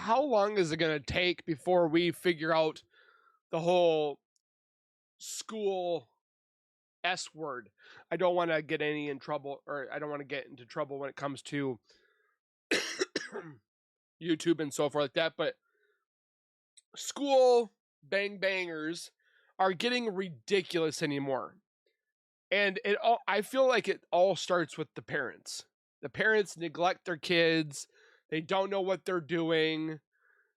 how long is it going to take before we figure out the whole school S word? I don't want to get any in trouble, or I don't want to get into trouble when it comes to YouTube and so forth like that, but school bangers are getting ridiculous anymore. And I feel like it all starts with the parents. The parents neglect their kids. They don't know what they're doing.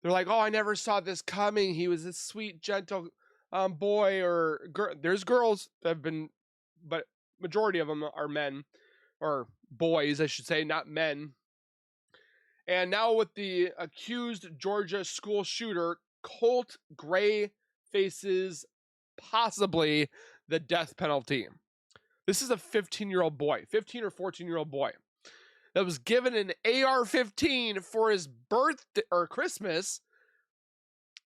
They're like, oh, I never saw this coming. He was this sweet, gentle boy or girl. There's girls that have been, but majority of them are men or boys, I should say, not men. And now with the accused Georgia school shooter, Colt Grey faces possibly the death penalty. This is a 15-year-old boy, 15 or 14-year-old boy that was given an AR-15 for his birthday or Christmas,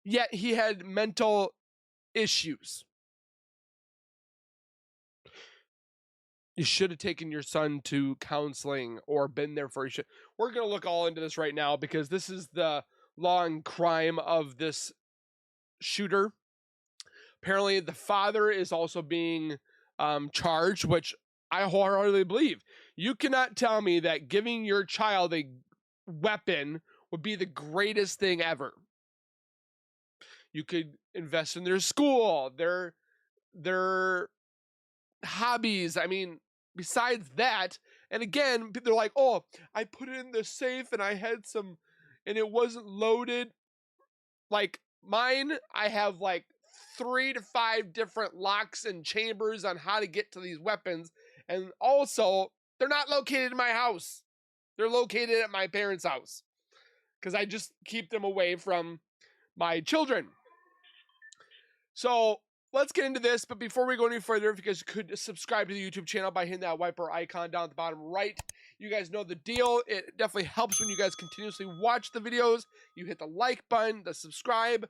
yet he had mental issues. You should have taken your son to counseling or been there for you. We're going to look all into this right now because this is the law and crime of this shooter. Apparently, the father is also being charged, which I wholeheartedly believe. You cannot tell me that giving your child a weapon would be the greatest thing ever. You could invest in their school, their hobbies. I mean, besides that, and again, they're like, oh, I put it in the safe and I had some, and it wasn't loaded. Like mine, I have like 3 to 5 different locks and chambers on how to get to these weapons. And also, they're not located in my house. They're located at my parents' house because I just keep them away from my children. So let's get into this. But before we go any further, if you guys could subscribe to the YouTube channel by hitting that wiper icon down at the bottom right. You guys know the deal. It definitely helps when you guys continuously watch the videos. You hit the like button, the subscribe.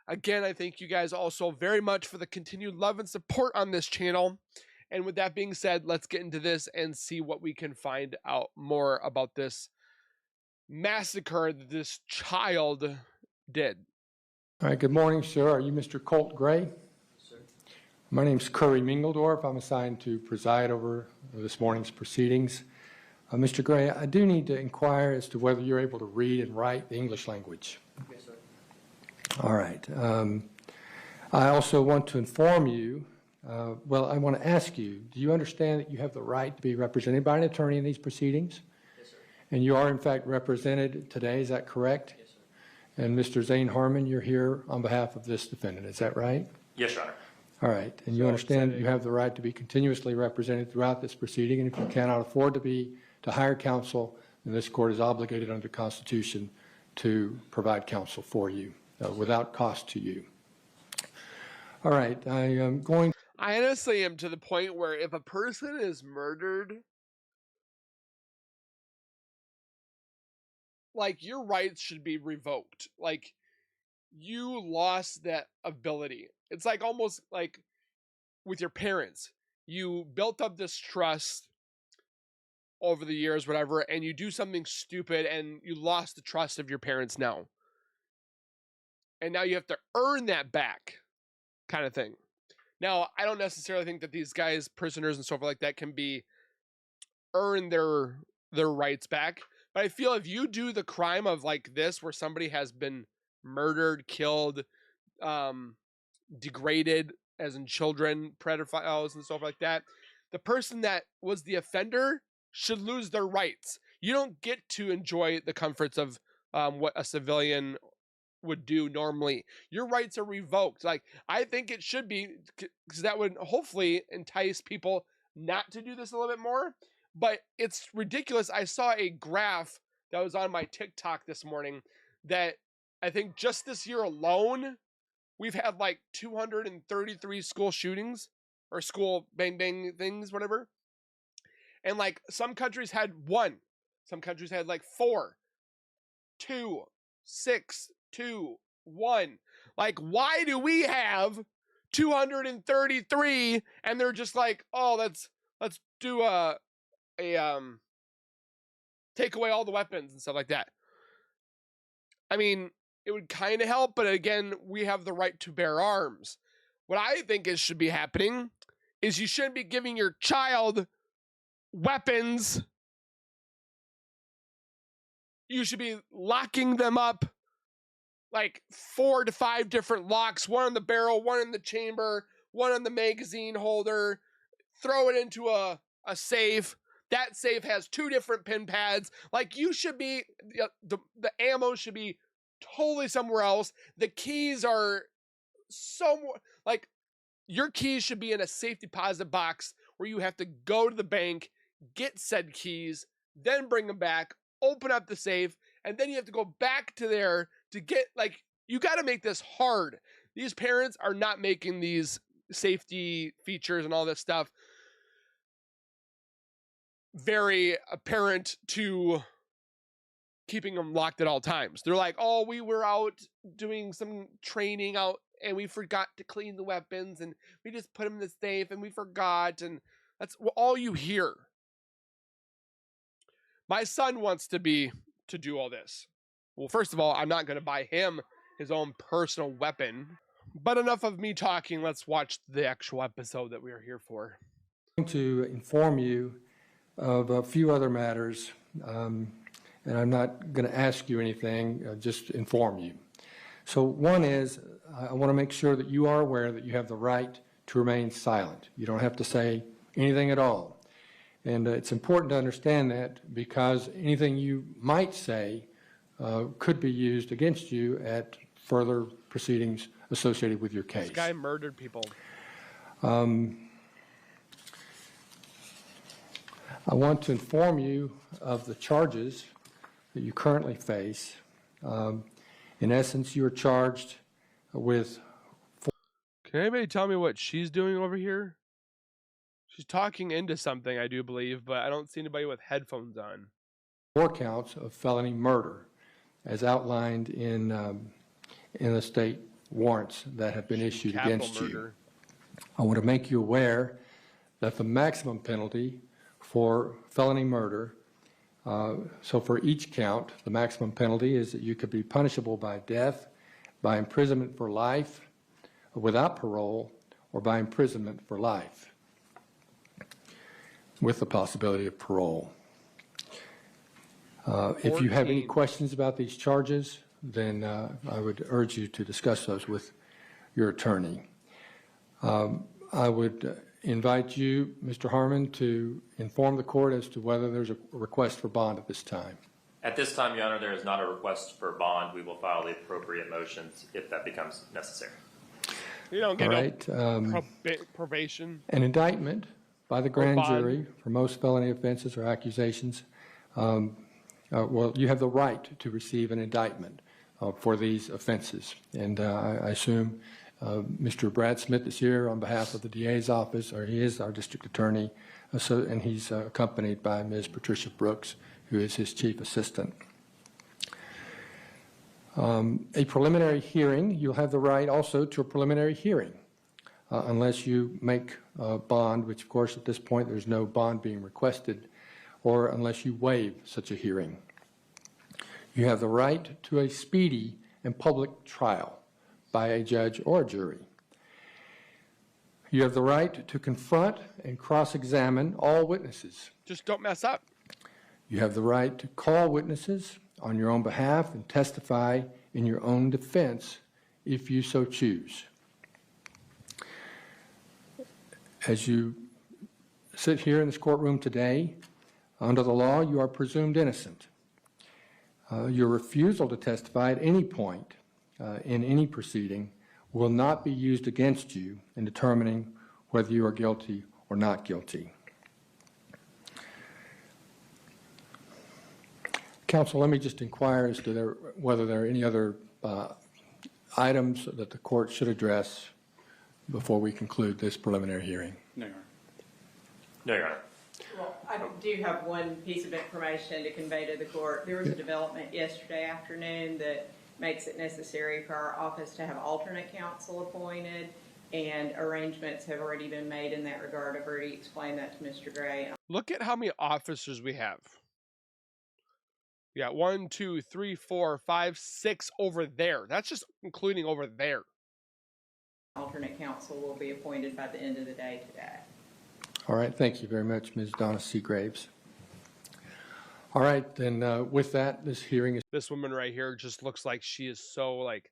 Again, I thank you guys also very much for the continued love and support on this channel. And with that being said, let's get into this and see what we can find out more about this massacre that this child did. All right, good morning, sir. Are you Mr. Colt Grey? Yes, sir. My name's Curry Mingledorf. I'm assigned to preside over this morning's proceedings. Mr. Grey, I do need to inquire as to whether you're able to read and write the English language. Yes, sir. All right. I also want to inform you, I want to ask you, do you understand that you have the right to be represented by an attorney in these proceedings? Yes, sir. And you are, in fact, represented today, is that correct? Yes, sir. And Mr. Zane Harmon, you're here on behalf of this defendant, is that right? Yes, Your Honor. All right. And you understand that you have the right to be continuously represented throughout this proceeding, and if you cannot afford to hire counsel, then this court is obligated under the Constitution to provide counsel for you without cost to you. All right. I honestly am to the point where if a person is murdered, like your rights should be revoked. Like you lost that ability. It's like almost like with your parents. You built up this trust over the years, whatever, and you do something stupid and you lost the trust of your parents now. And now you have to earn that back, kind of thing. Now, I don't necessarily think that these guys, prisoners and so forth like that, can be earn their rights back. But I feel if you do the crime of like this, where somebody has been murdered, killed, degraded, as in children, pedophiles and stuff like that, the person that was the offender should lose their rights. You don't get to enjoy the comforts of what a civilian would do normally. Your rights are revoked. Like, I think it should be, because that would hopefully entice people not to do this a little bit more. But it's ridiculous. I saw a graph that was on my TikTok this morning that I think just this year alone, we've had like 233 school shootings or school bang things, whatever. And like some countries had 1, some countries had like 4, 2, 6, 2, 1. Like, why do we have 233 and they're just like, oh, let's do take away all the weapons and stuff like that. I mean, it would kind of help, but again, we have the right to bear arms. What I think should be happening is you shouldn't be giving your child weapons. You should be locking them up, like 4 to 5 different locks, one in the barrel, one in the chamber, one in the magazine holder. Throw it into a safe. That safe has 2 different pin pads. Like, you should be, the ammo should be totally somewhere else. The keys are somewhere, like, your keys should be in a safe deposit box where you have to go to the bank, get said keys, then bring them back, open up the safe, and then you have to go back to there to get, like, you got to make this hard. These parents are not making these safety features and all this stuff very apparent to keeping them locked at all times. They're like, oh, we were out doing some training out and we forgot to clean the weapons and we just put them in the safe and we forgot. And that's all you hear. My son wants to do all this. Well, first of all, I'm not going to buy him his own personal weapon. But enough of me talking. Let's watch the actual episode that we are here for. I'm going to inform you of a few other matters, and I'm not going to ask you anything, just inform you. So one is, I want to make sure that you are aware that you have the right to remain silent. You don't have to say anything at all. And it's important to understand that because anything you might say could be used against you at further proceedings associated with your case. This guy murdered people. I want to inform you of the charges that you currently face. In essence, you are charged with... Can anybody tell me what she's doing over here? She's talking into something, I do believe, but I don't see anybody with headphones on. 4 counts of felony murder, as outlined in the state warrants that have been issued against you. I want to make you aware that the maximum penalty for felony murder, so for each count, the maximum penalty is that you could be punishable by death, by imprisonment for life, without parole, or by imprisonment for life, with the possibility of parole. If you have any questions about these charges, then I would urge you to discuss those with your attorney. I would invite you, Mr. Harmon, to inform the court as to whether there's a request for bond at this time. At this time, Your Honor, there is not a request for bond. We will file the appropriate motions if that becomes necessary. You don't get no probation. An indictment by the grand jury for most felony offenses or accusations. Well, you have the right to receive an indictment for these offenses. And I assume Mr. Brad Smith is here on behalf of the DA's office, or he is our district attorney, and he's accompanied by Ms. Patricia Brooks, who is his chief assistant. A preliminary hearing, you'll have the right also to a preliminary hearing, unless you make a bond, which of course at this point there's no bond being requested, or unless you waive such a hearing. You have the right to a speedy and public trial by a judge or a jury. You have the right to confront and cross-examine all witnesses. Just don't mess up. You have the right to call witnesses on your own behalf and testify in your own defense if you so choose. As you sit here in this courtroom today, under the law, you are presumed innocent. Your refusal to testify at any point in any proceeding will not be used against you in determining whether you are guilty or not guilty. Counsel, let me just inquire as to whether there are any other items that the court should address before we conclude this preliminary hearing. No, Your Honor. No, Your Honor. Well, I do have one piece of information to convey to the court. There was a development yesterday afternoon that makes it necessary for our office to have alternate counsel appointed, and arrangements have already been made in that regard. I've already explained that to Mr. Gray. Look at how many officers we have. You got 1, 2, 3, 4, 5, 6 over there. That's just including over there. Alternate counsel will be appointed by the end of the day today. All right, thank you very much, Ms. Donna C. Graves. All right, then with that, this hearing is This woman right here just looks like she is so like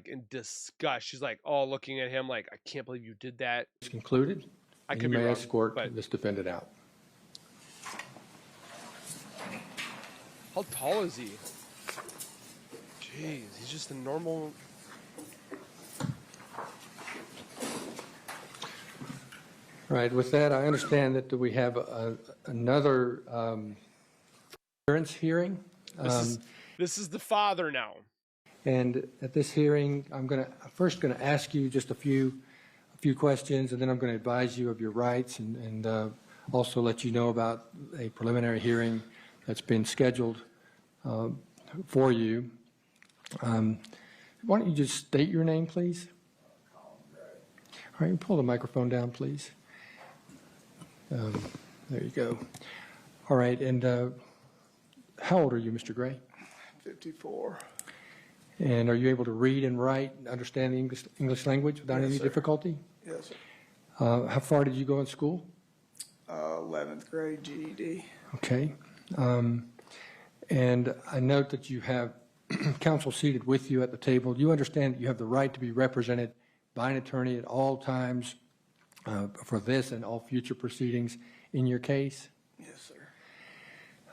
in disgust. She's like, oh, looking at him like, I can't believe you did that. concluded. I and could you be may wrong, escort but this defendant out. how tall is he? Jeez, he's just a normal. Right, with that, I understand that we have another appearance hearing. This is the father now. And at this hearing, I'm first going to ask you just a few questions, and then I'm going to advise you of your rights and also let you know about a preliminary hearing that's been scheduled for you. Why don't you just state your name, please? All right, you pull the microphone down, please. There you go. All right, and how old are you, Mr. Gray? 54. And are you able to read and write and understand the English language without Yes, any sir. difficulty? Yes, sir. How far did you go in school? 11th grade GED. Okay. And I note that you have counsel seated with you at the table. You understand that you have the right to be represented by an attorney at all times for this and all future proceedings in your case? Yes, sir.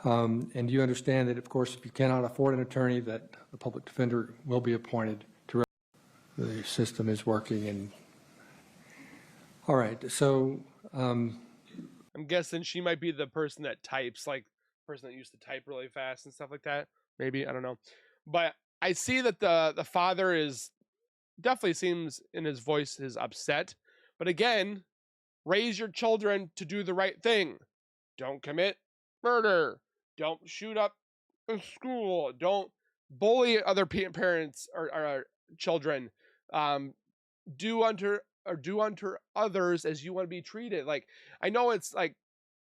And you understand that, of course, if you cannot afford an attorney, that the public defender will be appointed to the system is working. And all right, so I'm guessing she might be the person that types, like the person that used to type really fast and stuff like that. Maybe, I don't know. But I see that the father is definitely seems in his voice is upset. But again, raise your children to do the right thing. Don't commit murder. Don't shoot up a school. Don't bully other parents or children. Do unto others as you want to be treated. Like, I know it's like,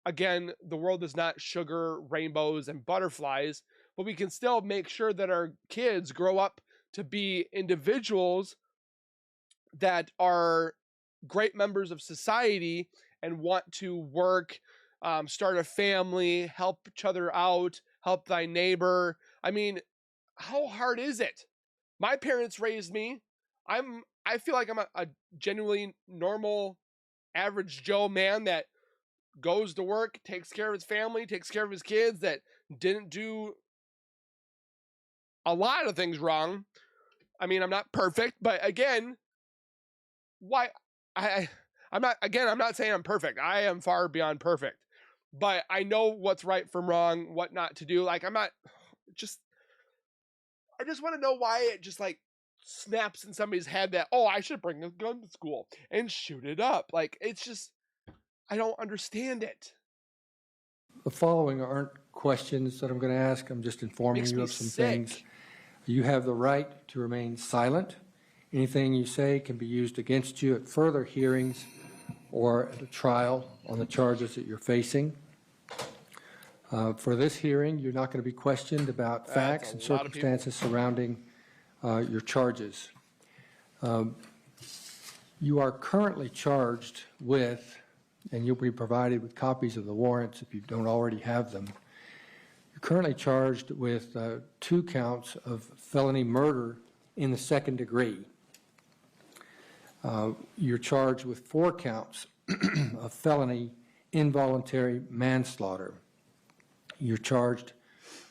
again, the world is not sugar, rainbows, and butterflies, but we can still make sure that our kids grow up to be individuals that are great members of society and want to work, start a family, help each other out, help thy neighbor. I mean, how hard is it? My parents raised me. I feel like I'm a genuinely normal, average Joe man that goes to work, takes care of his family, takes care of his kids, that didn't do a lot of things wrong. I mean, I'm not perfect, but again, why I'm not saying I'm perfect. I am far beyond perfect. But I know what's right from wrong, what not to do. Like, I just want to know why it just like snaps in somebody's head that, oh, I should bring a gun to school and shoot it up. Like, it's just, I don't understand it. the following aren't questions that I'm going to ask. I'm just informing Makes you me of some sick. things. You have the right to remain silent. Anything you say can be used against you at further hearings or at a trial on the charges that you're facing. For this hearing, you're not going to be questioned about facts and a lot of people. circumstances surrounding your charges. You are currently charged with, and you'll be provided with copies of the warrants if you don't already have them. You're currently charged with 2 counts of felony murder in the second degree. You're charged with 4 counts of felony involuntary manslaughter. You're charged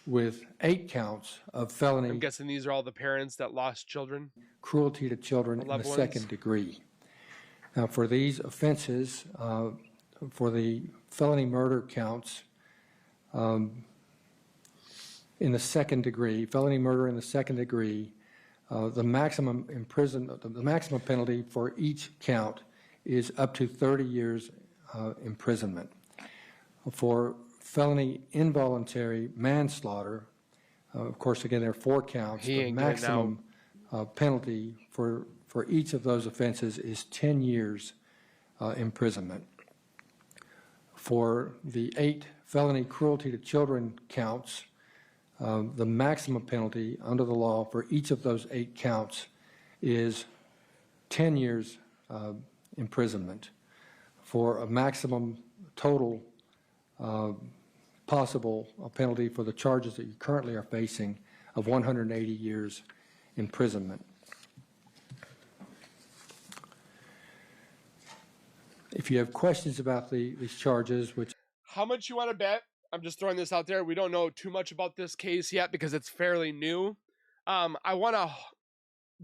with 8 counts of felony I'm guessing these are all the parents that lost children. cruelty to children in the Loved ones. second degree. Now, for these offenses, for the felony murder counts in the second degree, felony murder in the second degree, the maximum penalty for each count is up to 30 years imprisonment. For felony involuntary manslaughter, of course, again, there are 4 counts. He The ain't getting maximum penalty for each of those offenses is 10 years imprisonment. For the 8 felony cruelty to children counts, the maximum penalty under the law for each of those 8 counts is 10 years imprisonment for a maximum total possible penalty for the charges that you currently are facing of 180 years imprisonment. If you have questions about these charges, which... How much you want to bet? I'm just throwing this out there. We don't know too much about this case yet because it's fairly new. I want to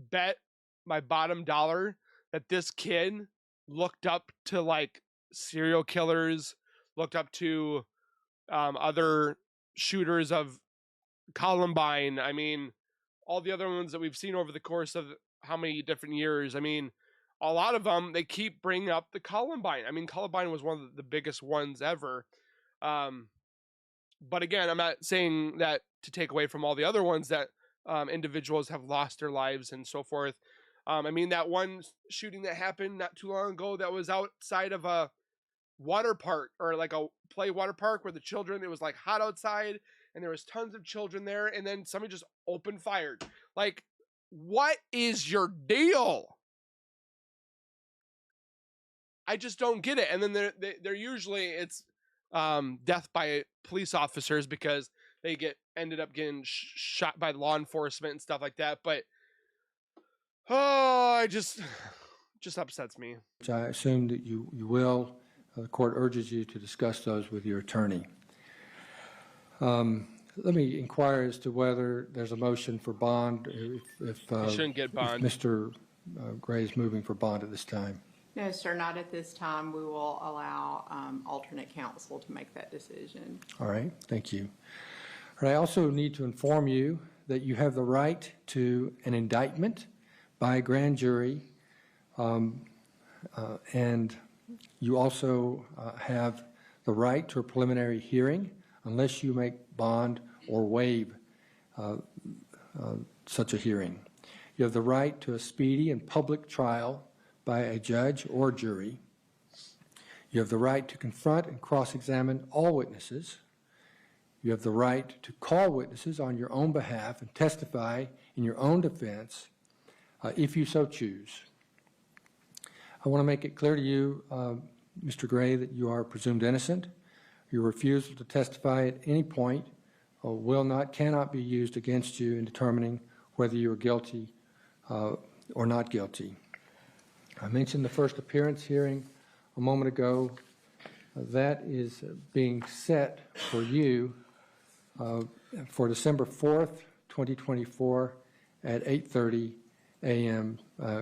bet my bottom dollar that this kid looked up to like serial killers, looked up to other shooters of Columbine. I mean, all the other ones that we've seen over the course of how many different years. I mean, a lot of them, they keep bringing up the Columbine. I mean, Columbine was one of the biggest ones ever. But again, I'm not saying that to take away from all the other ones that individuals have lost their lives and so forth. I mean, that one shooting that happened not too long ago that was outside of a water park, or like a play water park, where the children, it was like hot outside and there was tons of children there, and then somebody just opened fire. Like, what is your deal? I just don't get it. And then they're usually, it's death by police officers because they ended up getting shot by law enforcement and stuff like that. But it just upsets me. Which I assume that you will. The court urges you to discuss those with your attorney. Let me inquire as to whether there's a motion for bond. If you shouldn't get bond. If Mr. Gray is moving for bond at this time. No, sir, not at this time. We will allow alternate counsel to make that decision. All right, thank you. I also need to inform you that you have the right to an indictment by a grand jury, and you also have the right to a preliminary hearing unless you make bond or waive such a hearing. You have the right to a speedy and public trial by a judge or jury. You have the right to confront and cross-examine all witnesses. You have the right to call witnesses on your own behalf and testify in your own defense if you so choose. I want to make it clear to you, Mr. Gray, that you are presumed innocent. Your refusal to testify at any point cannot be used against you in determining whether you are guilty or not guilty. I mentioned the first appearance hearing a moment ago. That is being set for you for December 4th, 2024 at 8:30 a.m.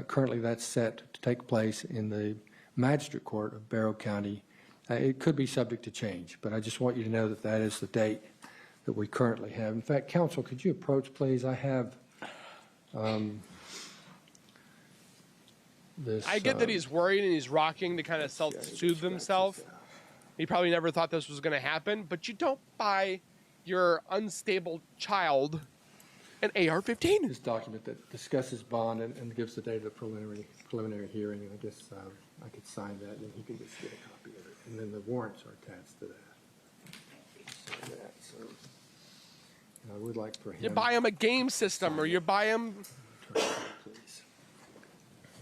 Currently that's set to take place in the Magistrate Court of Barrow County. It could be subject to change, but I just want you to know that that is the date that we currently have. In fact, counsel, could you approach, please? I have this. I get that he's worried and he's rocking to kind of self-soothe himself. He probably never thought this was going to happen, but you don't buy your unstable child an AR-15. This document that discusses bond and gives the date of the preliminary hearing, and I guess I could sign that, and he can just get a copy of it. And then the warrants are attached to that. So I would like for him. You buy him a game system, or you buy him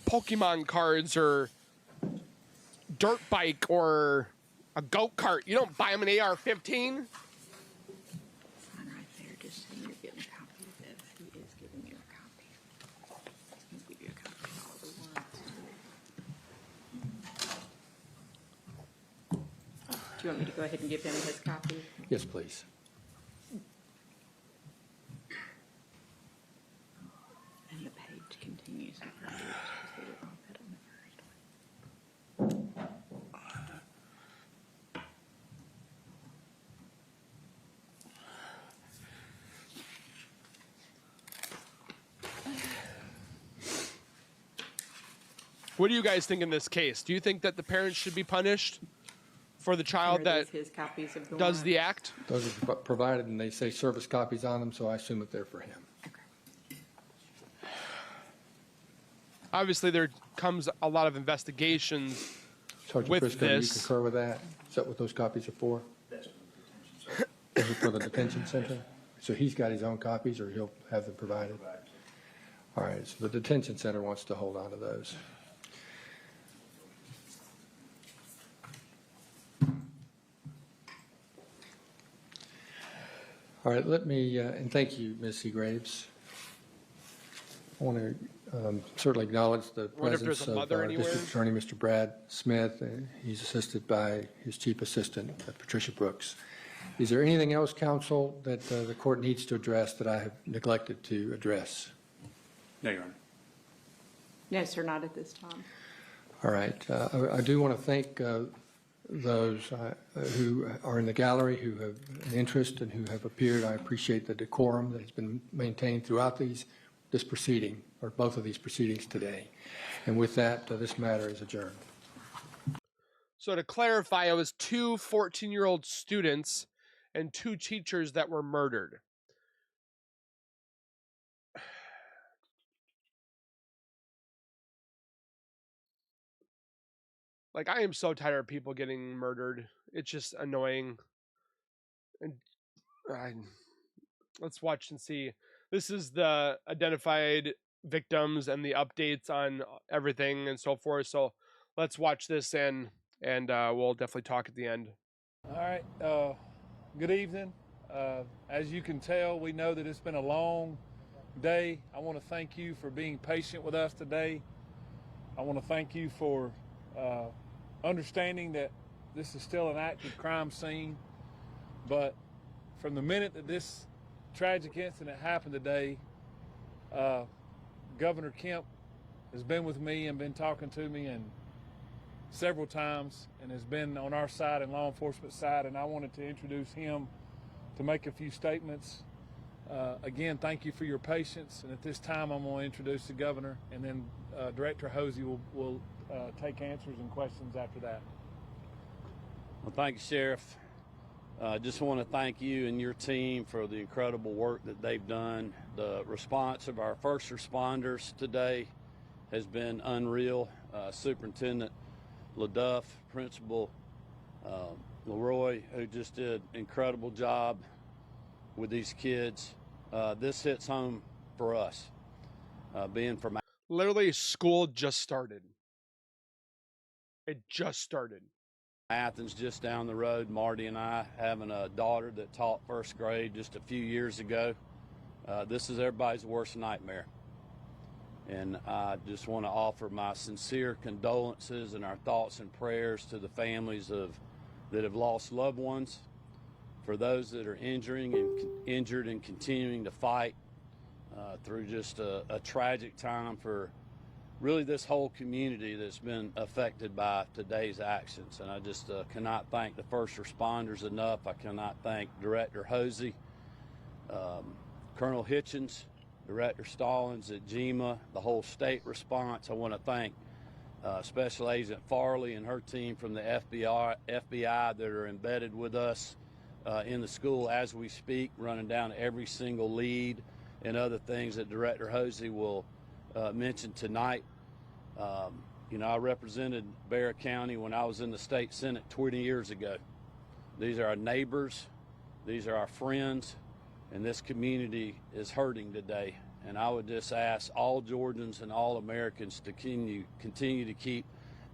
Pokemon cards, or dirt bike, or a go-kart. You don't buy him an AR-15. Sign right there, just saying you're getting a copy of this. He is giving you a copy. He'll give you a copy of all the warrants. Do you want me to go ahead and give him his copy? Yes, please. And the page continues in front of you. Just hit it on that on the first one. What do you guys think in this case? Do you think that the parents should be punished for the child that His copies of the does the warrants. act? Those are provided, and they say service copies on them, so I assume that they're for him. Obviously, there comes a lot of investigations Sergeant with Briscoe, do you this. concur with that? Is that what those copies are for? Those are for the detention center? So he's got his own copies, or he'll have them provided? All right, so the detention center wants to hold on to those. All right, let me, and thank you, Ms. Seagraves. I want to certainly acknowledge the Wonder if there's presence a of mother our anywhere? District Attorney, Mr. Brad Smith. He's assisted by his Chief Assistant, Patricia Brooks. Is there anything else, counsel, that the court needs to address that I have neglected to address? No, Your Honor. No, sir, not at this time. All right. I do want to thank those who are in the gallery who have an interest and who have appeared. I appreciate the decorum that has been maintained throughout this proceeding, or both of these proceedings today. And with that, this matter is adjourned. So to clarify, it was 2 14-year-old students and 2 teachers that were murdered. Like, I am so tired of people getting murdered. It's just annoying. And let's watch and see. This is the identified victims and the updates on everything and so forth. So let's watch this, and we'll definitely talk at the end. All right. Good evening. As you can tell, we know that it's been a long day. I want to thank you for being patient with us today. I want to thank you for understanding that this is still an active crime scene. But from the minute that this tragic incident happened today, Governor Kemp has been with me and been talking to me and several times, and has been on our side and law enforcement side, and I wanted to introduce him to make a few statements. Again, thank you for your patience, and at this time I'm going to introduce the governor, and then Director Hosey will take answers and questions after that. Well, thank you, Sheriff. I just want to thank you and your team for the incredible work that they've done. The response of our first responders today has been unreal. Superintendent LaDuff, Principal Leroy, who just did an incredible job with these kids. This hits home for us, being from... Literally, school just started. It just started. Athens, just down the road. Marty and I, having a daughter that taught first grade just a few years ago. This is everybody's worst nightmare. And I just want to offer my sincere condolences and our thoughts and prayers to the families that have lost loved ones, for those that are injured and continuing to fight through just a tragic time for really this whole community that's been affected by today's actions. And I just cannot thank the first responders enough. I cannot thank Director Hosey, Colonel Hitchens, Director Stallings at GEMA, the whole state response. I want to thank Special Agent Farley and her team from the FBI that are embedded with us in the school as we speak, running down every single lead and other things that Director Hosey will mention tonight. You know, I represented Bexar County when I was in the state Senate 20 years ago. These are our neighbors, these are our friends, and this community is hurting today. And I would just ask all Georgians and all Americans to continue to keep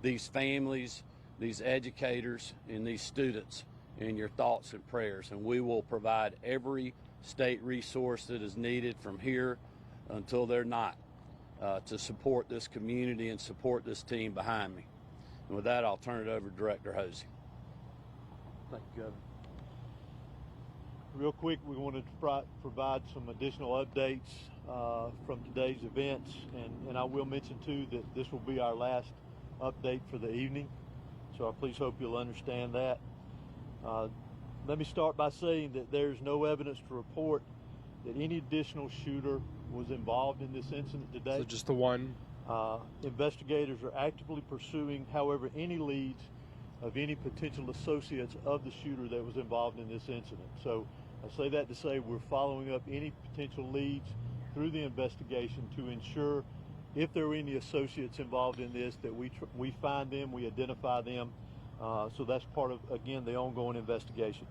these families, these educators, and these students in your thoughts and prayers. And we will provide every state resource that is needed from here until they're not, to support this community and support this team behind me. And with that, I'll turn it over to Director Hosey. Thank you, Governor. Real quick, we wanted to provide some additional updates from today's events, and I will mention too that this will be our last update for the evening, so I please hope you'll understand that. Let me start by saying that there's no evidence to report that any additional shooter was involved in this incident today. So just the one. Investigators are actively pursuing, however, any leads of any potential associates of the shooter that was involved in this incident. So I say that to say we're following up any potential leads through the investigation to ensure if there are any associates involved in this that we find them, we identify them. So that's part of, again, the ongoing investigation.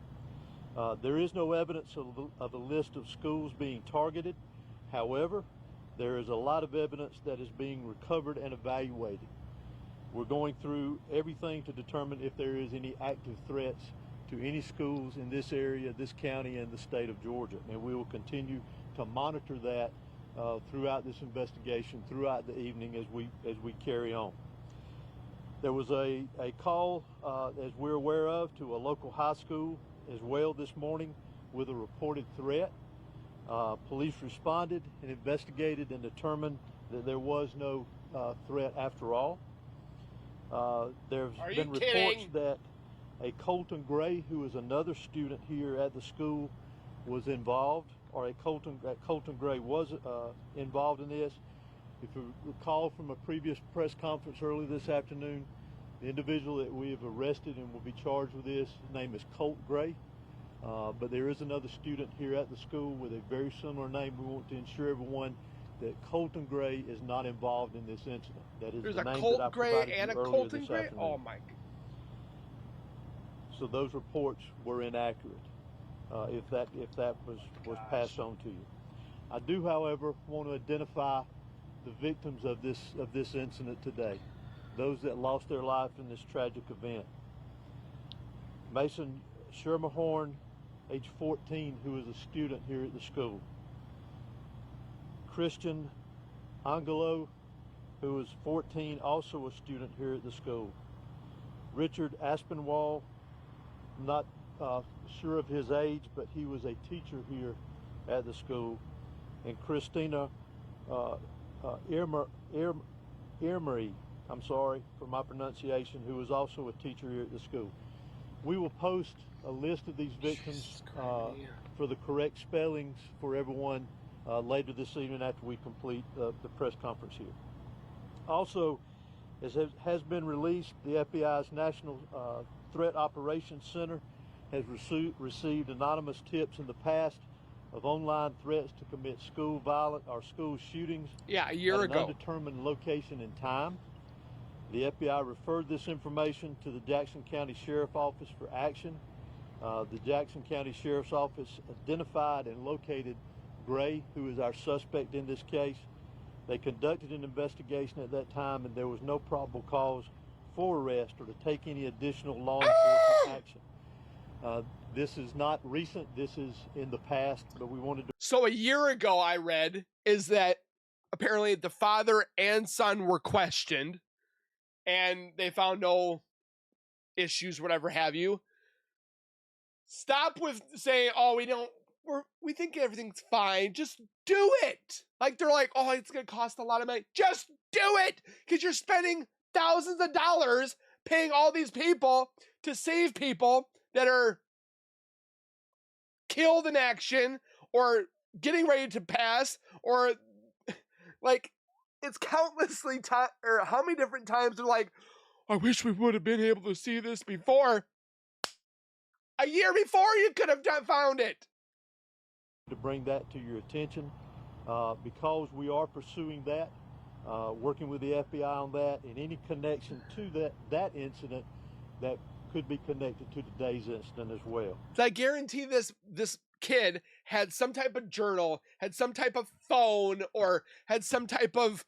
There is no evidence of a list of schools being targeted. However, there is a lot of evidence that is being recovered and evaluated. We're going through everything to determine if there is any active threats to any schools in this area, this county, and the state of Georgia. And we will continue to monitor that throughout this investigation, throughout the evening as we carry on. There was a call, as we're aware of, to a local high school as well this morning with a reported threat. Police responded and investigated and determined that there was no threat after all. There's been reports that a Colt Grey, who is another student here at the school, was involved, or Colt Grey was involved in this. If you recall from a previous press conference early this afternoon, the individual that we have arrested and will be charged with this, his name is Colt Grey. But there is another student here at the school with a very similar name. We want to ensure everyone that Colt Grey is not involved in this incident. That is There's the a name Colt that I Grey provided and a you earlier Colt this Grey? afternoon. Oh my. So those reports were inaccurate, if that was passed on to you. I do, however, want to identify the victims of this incident today, those that lost their life in this tragic event. Mason Schermerhorn, age 14, who is a student here at the school. Christian Angelo, who is 14, also a student here at the school. Richard Aspinwall, not sure of his age, but he was a teacher here at the school. And Christina Irmery, I'm sorry for my pronunciation, who was also a teacher here at the school. We will post a list of these victims for the correct spellings for everyone later this evening after we complete the press conference here. Also, as has been released, the FBI's National Threat Operations Center has received anonymous tips in the past of online threats to commit school violence or school shootings. Yeah, a year ago. At an undetermined location and time. The FBI referred this information to the Jackson County Sheriff's Office for action. The Jackson County Sheriff's Office identified and located Gray, who is our suspect in this case. They conducted an investigation at that time, and there was no probable cause for arrest or to take any additional law enforcement action. This is not recent, this is in the past, but we wanted to... So a year ago, I read, is that apparently the father and son were questioned, and they found no issues, whatever have you. Stop with saying, oh, we think everything's fine. Just do it. Like, they're like, oh, it's going to cost a lot of money. Just do it, because you're spending thousands of dollars paying all these people to save people that are killed in action or getting ready to pass, or like, it's countlessly time, or how many different times they're like, I wish we would have been able to see this before. A year before you could have found it. To bring that to your attention, because we are pursuing that, working with the FBI on that, and any connection to that incident that could be connected to today's incident as well. So I guarantee this kid had some type of journal, had some type of phone, or had some type of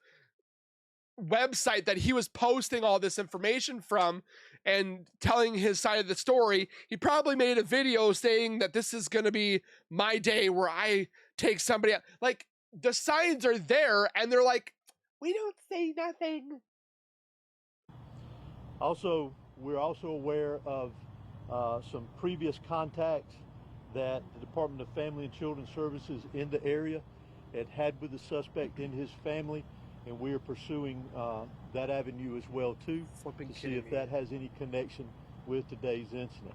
website that he was posting all this information from and telling his side of the story. He probably made a video saying that this is going to be my day where I take somebody out. Like, the signs are there, and they're like, we don't say nothing. Also, we're also aware of some previous contacts that the Department of Family and Children Services in the area had with the suspect in his family, and we are pursuing that avenue as well too, to see if that has any connection with today's incident.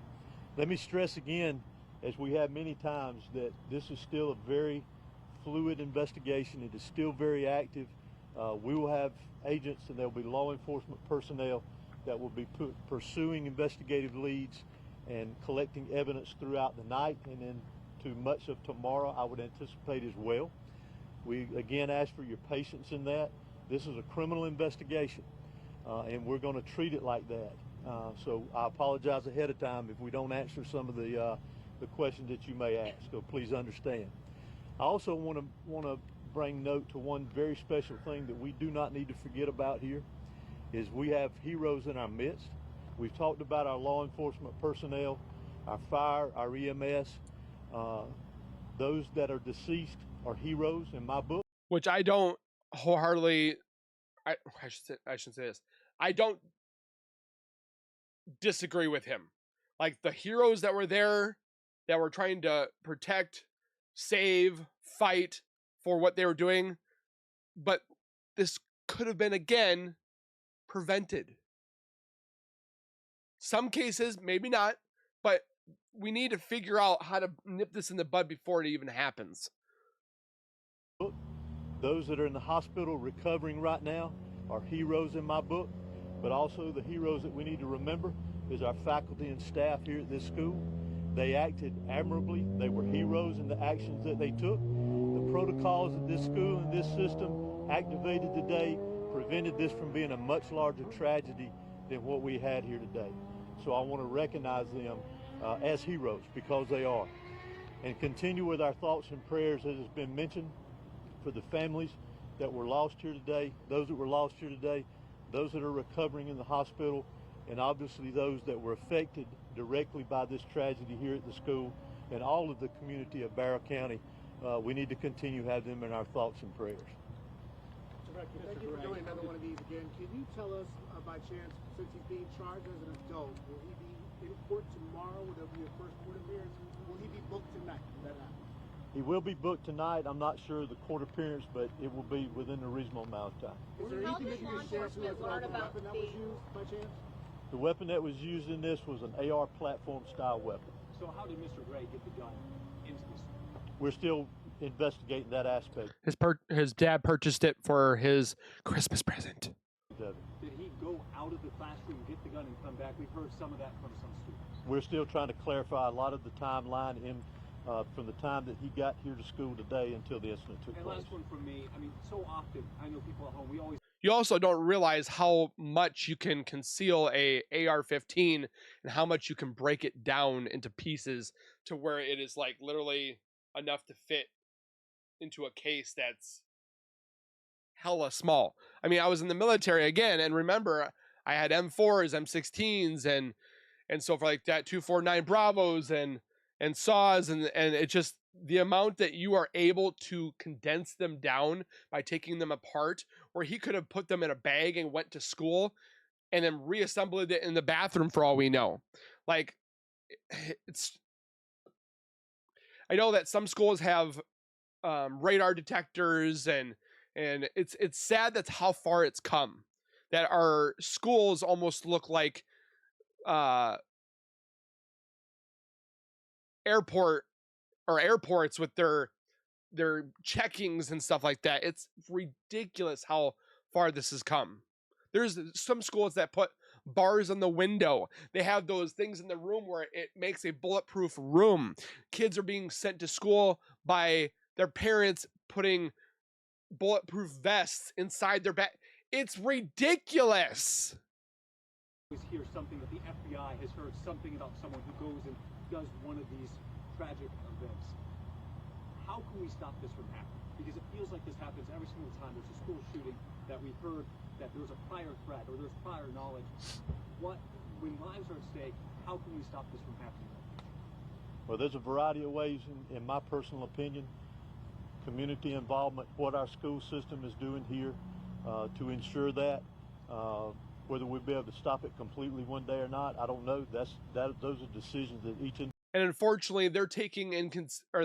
Let me stress again, as we have many times, that this is still a very fluid investigation. It is still very active. We will have agents, and there will be law enforcement personnel that will be pursuing investigative leads and collecting evidence throughout the night and into much of tomorrow, I would anticipate as well. We again ask for your patience in that. This is a criminal investigation, and we're going to treat it like that. So I apologize ahead of time if we don't answer some of the the questions that you may ask, so please understand. I also want to bring note to one very special thing that we do not need to forget about here, is we have heroes in our midst. We've talked about our law enforcement personnel, our fire, our EMS. Those that are deceased are heroes in my book. Which I don't wholeheartedly, I shouldn't say this. I don't disagree with him. Like the heroes that were there, that were trying to protect, save, fight for what they were doing. But this could have been, again, prevented. Some cases, maybe not, but we need to figure out how to nip this in the bud before it even happens. Those that are in the hospital recovering right now are heroes in my book, but also the heroes that we need to remember is our faculty and staff here at this school. They acted admirably. They were heroes in the actions that they took. The protocols that this school and this system activated today prevented this from being a much larger tragedy than what we had here today. So I want to recognize them as heroes, because they are. And continue with our thoughts and prayers, as has been mentioned, for the families that were lost here today, those that were lost here today, those that are recovering in the hospital, and obviously those that were affected directly by this tragedy here at the school and all of the community of Barrow County. We need to continue to have them in our thoughts and prayers. Thank you for doing another one of these again. Can you tell us, by chance, since he's being charged as an adult, will he be in court tomorrow? Will there be a first court appearance? Will he be booked tonight? He will be booked tonight. I'm not sure of the court appearance, but it will be within a reasonable amount of time. Is there anything that you can share to us about the weapon that was used, by chance? The weapon that was used in this was an AR platform style weapon. So how did Mr. Gray get the gun into this? We're still investigating that aspect. His dad purchased it for his Christmas present. Did he go out of the classroom, get the gun, and come back? We've heard some of that from some students. We're still trying to clarify a lot of the timeline from the time that he got here to school today until the incident took place. And last one from me. I mean, so often, I know people at home, we always... You also don't realize how much you can conceal a AR-15 and how much you can break it down into pieces to where it is like literally enough to fit into a case that's hella small. I mean, I was in the military again, and remember, I had M4s, M16s, and so for like that 249 Bravos and saws, and it just, the amount that you are able to condense them down by taking them apart, where he could have put them in a bag and went to school and then reassembled it in the bathroom for all we know. Like, it's, I know that some schools have radar detectors, and it's sad that's how far it's come, that our schools almost look like airports with their checkings and stuff like that. It's ridiculous how far this has come. There's some schools that put bars on the window. They have those things in the room where it makes a bulletproof room. Kids are being sent to school by their parents putting bulletproof vests inside their bag. It's ridiculous. We hear something that the FBI has heard something about someone who goes and does one of these tragic events. How can we stop this from happening? Because it feels like this happens every single time there's a school shooting that we heard that there's a prior threat or there's prior knowledge. When lives are at stake, how can we stop this from happening? Well, there's a variety of ways, in my personal opinion. Community involvement, what our school system is doing here to ensure that. Whether we'll be able to stop it completely one day or not, I don't know. Those are decisions that each. And unfortunately, they're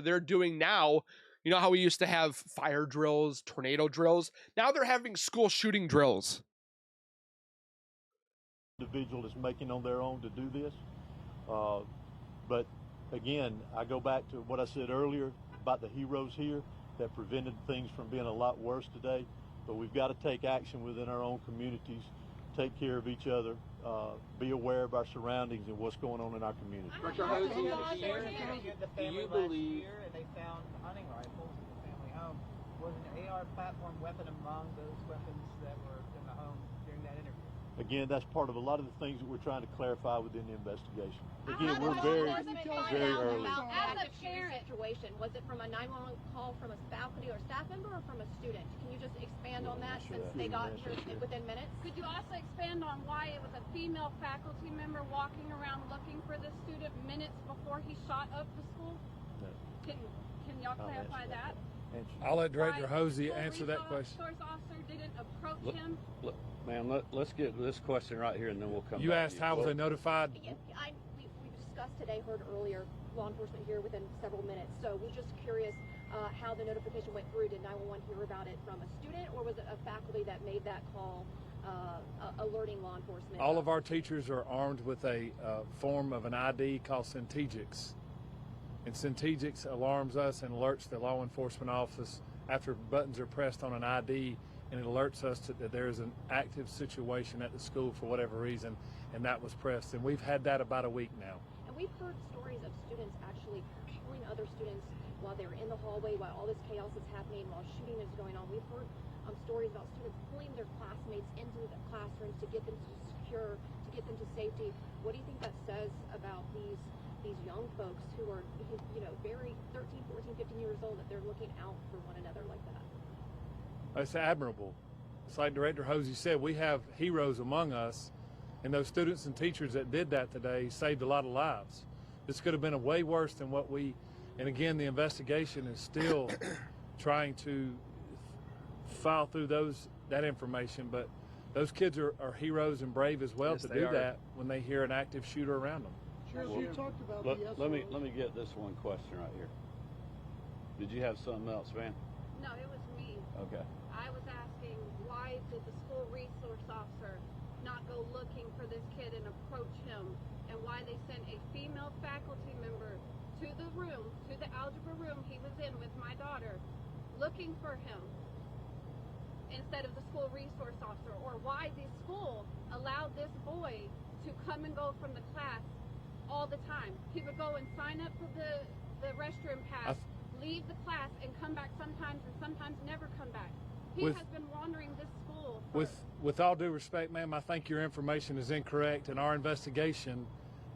they're doing now. You know how we used to have fire drills, tornado drills. Now they're having school shooting drills. Individual is making on their own to do this, but again, I go back to what I said earlier about the heroes here that prevented things from being a lot worse today. But we've got to take action within our own communities, take care of each other, be aware of our surroundings and what's going on in our community. Dr. Hosey, do you believe and they found hunting rifles in the family home? Was an AR platform weapon among those weapons that were in the home during that interview? again, that's part of a lot of the things that we're trying to clarify within the investigation. Again, we're very early. As a parent situation, was it from a 911 call from a faculty or staff member or from a student? Can you just expand on that since they got here within minutes? Could you also expand on why it was a female faculty member walking around looking for the student minutes before he shot up the school? No. Can y'all clarify that? I'll let Director Why Hosey the answer that question. Resource officer didn't approach him. Ma'am, let's get this question right here, and then we'll come You back asked to how was they notified? Yeah, we discussed today, heard earlier, law enforcement here within several minutes. So we're just curious how the notification went through. Did 911 hear about it from a student, or was it a faculty that made that call alerting law enforcement? All of our teachers are armed with a form of an ID called Centegix. And Centegix alarms us and alerts the law enforcement office after buttons are pressed on an ID, and it alerts us that there is an active situation at the school for whatever reason, and that was pressed. And we've had that about a week now. And we've heard stories of students actually killing other students while they're in the hallway, while all this chaos is happening, while shooting is going on. We've heard stories about students pulling their classmates into the classrooms to get them to secure, to get them to safety. What do you think that says about these young folks who are, very 13, 14, 15 years old, that they're looking out for one another like that? It's admirable. It's like Director Hosey said, we have heroes among us, and those students and teachers that did that today saved a lot of lives. This could have been way worse than what and again, the investigation is still trying to file through that information, but those kids are heroes and brave as well. Yes, to do that when they hear an active shooter around them. Sheriff, you talked about let me get this one question right here. Did you have something else, Van? No, it was me. Okay. I was asking, why did the school resource officer not go looking for this kid and approach him, and why they sent a female faculty member to the room, to the algebra room he was in with my daughter, looking for him instead of the school resource officer, or why the school allowed this boy to come and go from the class all the time. He would go and sign up for the restroom pass, leave the class, and come back sometimes, and sometimes never come back. He has been wandering this school. With all due respect, ma'am, I think your information is incorrect, and our investigation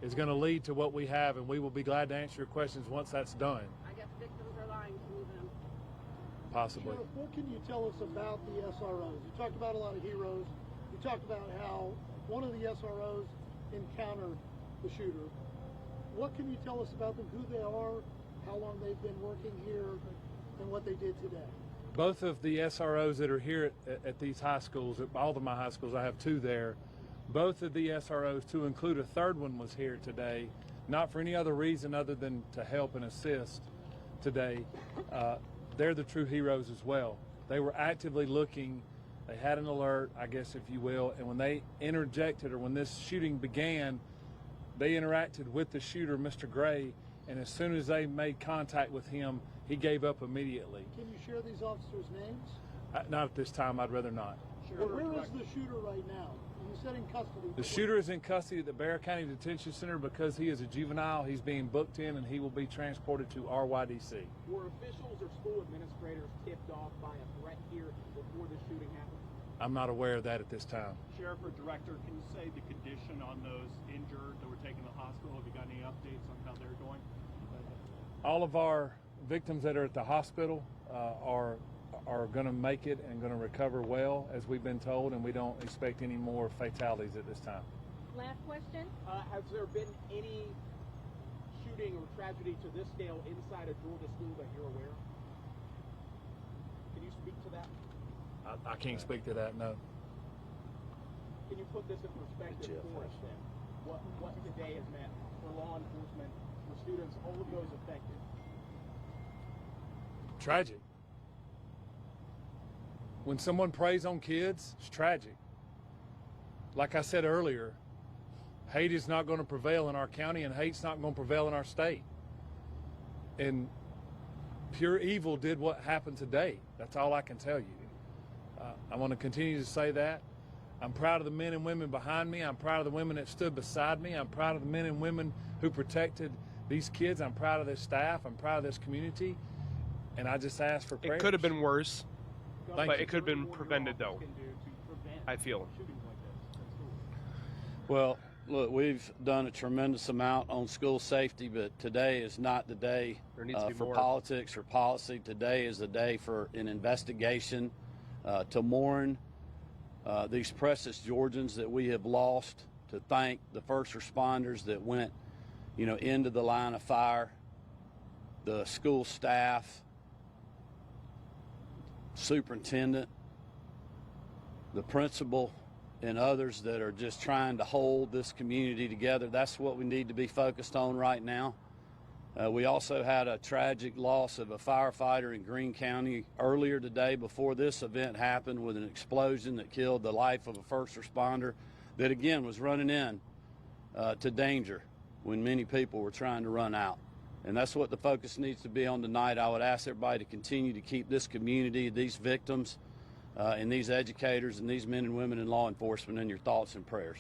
is going to lead to what we have, and we will be glad to answer your questions once that's done. I guess victims are lying to me then. Possibly. Sheriff, what can you tell us about the SROs? You talked about a lot of heroes. You talked about how one of the SROs encountered the shooter. What can you tell us about them, who they are, how long they've been working here, and what they did today? Both of the SROs that are here at these high schools, at all of my high schools, I have two there. Both of the SROs, to include a third one, was here today, not for any other reason other than to help and assist today. They're the true heroes as well. They were actively looking. They had an alert, I guess, if you will, and when they interjected, or when this shooting began, they interacted with the shooter, Mr. Gray, and as soon as they made contact with him, he gave up immediately. Can you share these officers' names? Not at this time. I'd rather not. Well, where is the shooter right now? You said in custody. The shooter is in custody at the Bear County Detention Center because he is a juvenile. He's being booked in, and he will be transported to RYDC. Were officials or school administrators tipped off by a threat here before the shooting happened? I'm not aware of that at this time. Sheriff or Director, can you say the condition on those injured that were taken to the hospital? Have you got any updates on how they're going? All of our victims that are at the hospital are going to make it and going to recover well, as we've been told, and we don't expect any more fatalities at this time. Last question. Has there been any shooting or tragedy to this scale inside a Georgia school that you're aware of? Can you speak to that? I can't speak to that, no. Can you put this in perspective for us then? What today has meant for law enforcement, for students, all of those affected? Tragic. When someone preys on kids, it's tragic. Like I said earlier, hate is not going to prevail in our county, and hate's not going to prevail in our state. And pure evil did what happened today. That's all I can tell you. I want to continue to say that. I'm proud of the men and women behind me. I'm proud of the women that stood beside me. I'm proud of the men and women who protected these kids. I'm proud of this staff. I'm proud of this community. And I just ask for prayers. It could have been worse, Thank but you. it could have been prevented, though, I feel. Well, look, we've done a tremendous amount on school safety, but today is not the day for politics or policy. Today is the day for an investigation to mourn these precious Georgians that we have lost, to thank the first responders that went, into the line of fire, the school staff, superintendent, the principal, and others that are just trying to hold this community together. That's what we need to be focused on right now. We also had a tragic loss of a firefighter in Greene County earlier today before this event happened, with an explosion that killed the life of a first responder that, again, was running in to danger when many people were trying to run out. And that's what the focus needs to be on tonight. I would ask everybody to continue to keep this community, these victims, and these educators and these men and women in law enforcement in your thoughts and prayers.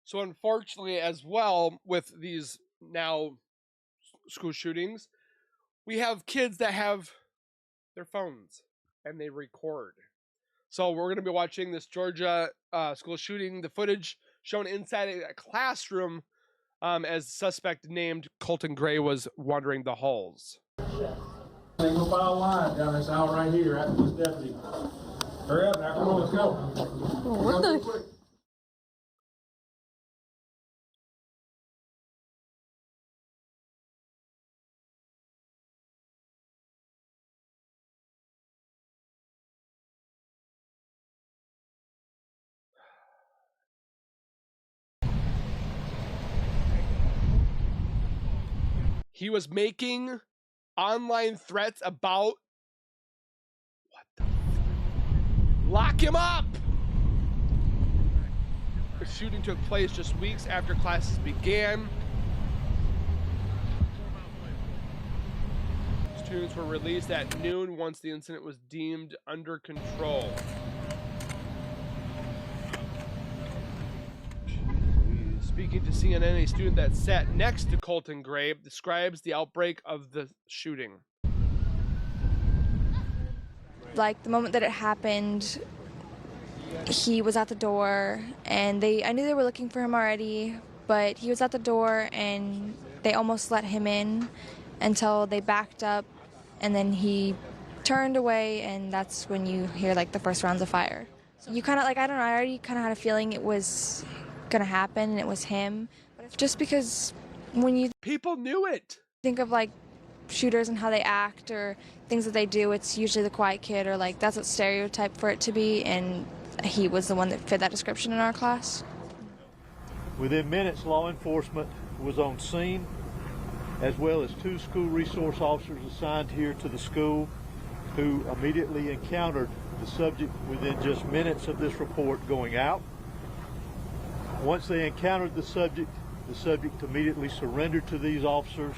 So unfortunately, as well, with these now school shootings, we have kids that have their phones and they record. So we're going to be watching this Georgia school shooting, the footage shown inside a classroom as the suspect named Colt Grey was wandering the halls. Single file line down this aisle right here after this deputy. Hurry up now, come on, let's go. What the? He was making online threats about lock him up! The shooting took place just weeks after classes began. Students were released at noon once the incident was deemed under control. Speaking to CNN, a student that sat next to Colt Grey describes the outbreak of the shooting. Like, the moment that it happened, he was at the door, and I knew they were looking for him already, but he was at the door, and they almost let him in until they backed up, and then he turned away, and that's when you hear, like, the first rounds of fire. So you kind of, like, I don't know, I already kind of had a feeling it was going to happen, and it was him. But just because when you... People knew it! Think of, like, shooters and how they act or things that they do, it's usually the quiet kid, or like that's a stereotype for it to be, and he was the one that fit that description in our class. Within minutes, law enforcement was on scene, as well as 2 school resource officers assigned here to the school, who immediately encountered the subject within just minutes of this report going out. Once they encountered the subject immediately surrendered to these officers,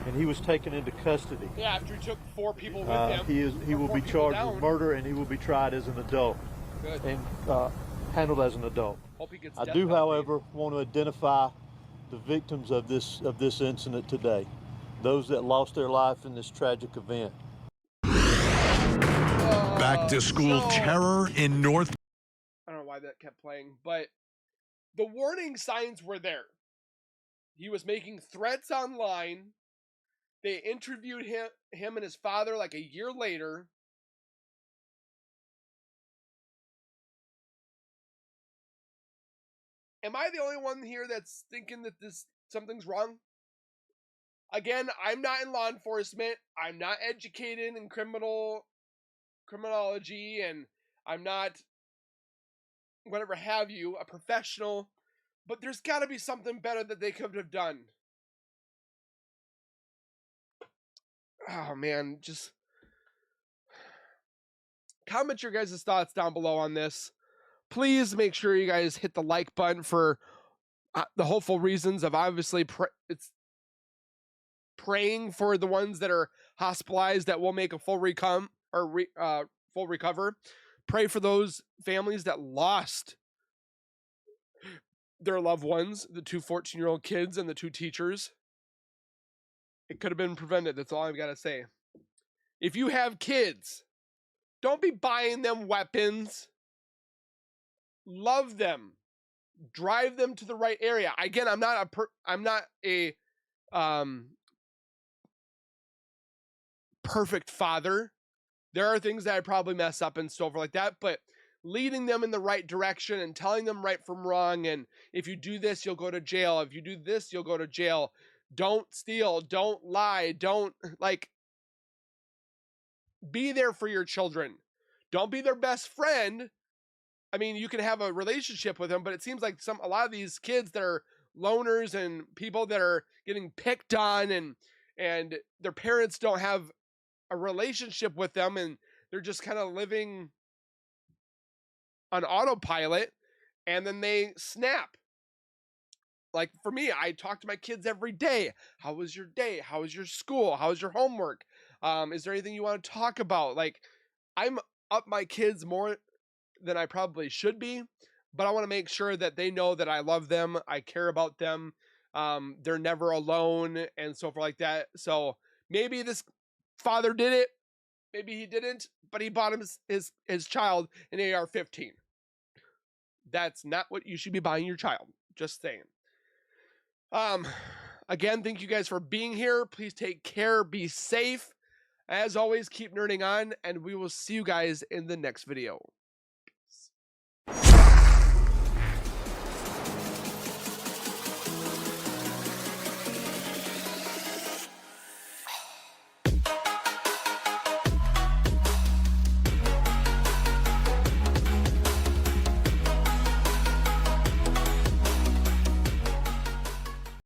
and he was taken into custody. Yeah, after he took 4 people with him. He will be charged with murder, and he will be tried as an adult. Good. And handled as an adult. Hope he gets I death do, penalty. however, want to identify the victims of this incident today, those that lost their life in this tragic event. Back to school terror in North. I don't know why that kept playing, but the warning signs were there. He was making threats online. They interviewed him and his father like a year later. Am I the only one here that's thinking that something's wrong? Again, I'm not in law enforcement. I'm not educated in criminology, and I'm not whatever have you, a professional. But there's got to be something better that they could have done. Oh, man, just comment your guys' thoughts down below on this. Please make sure you guys hit the like button for the hopeful reasons of obviously it's praying for the ones that are hospitalized that will make a full full recover. Pray for those families that lost their loved ones, the 2 14-year-old kids and the 2 teachers. It could have been prevented. That's all I've got to say. If you have kids, don't be buying them weapons. Love them. drive them to the right area. Again, I'm not a perfect father. There are things that I probably mess up and stuff like that, but leading them in the right direction and telling them right from wrong. And if you do this, you'll go to jail. If you do this, you'll go to jail. Don't steal. Don't lie. Don't be there for your children. Don't be their best friend. I mean, you can have a relationship with them, but it seems like a lot of these kids that are loners and people that are getting picked on and their parents don't have a relationship with them and they're just kind of living on autopilot and then they snap. Like for me, I talk to my kids every day. How was your day? How was your school? How was your homework? Is there anything you want to talk about? Like I'm up my kids more than I probably should be, but I want to make sure that they know that I love them. I care about them. They're never alone and so forth like that. So maybe this father did it. Maybe he didn't, but he bought him his child an AR-15. That's not what you should be buying your child. Just saying. Again, thank you guys for being here. Please take care. Be safe. As always, keep nerding on, and we will see you guys in the next video.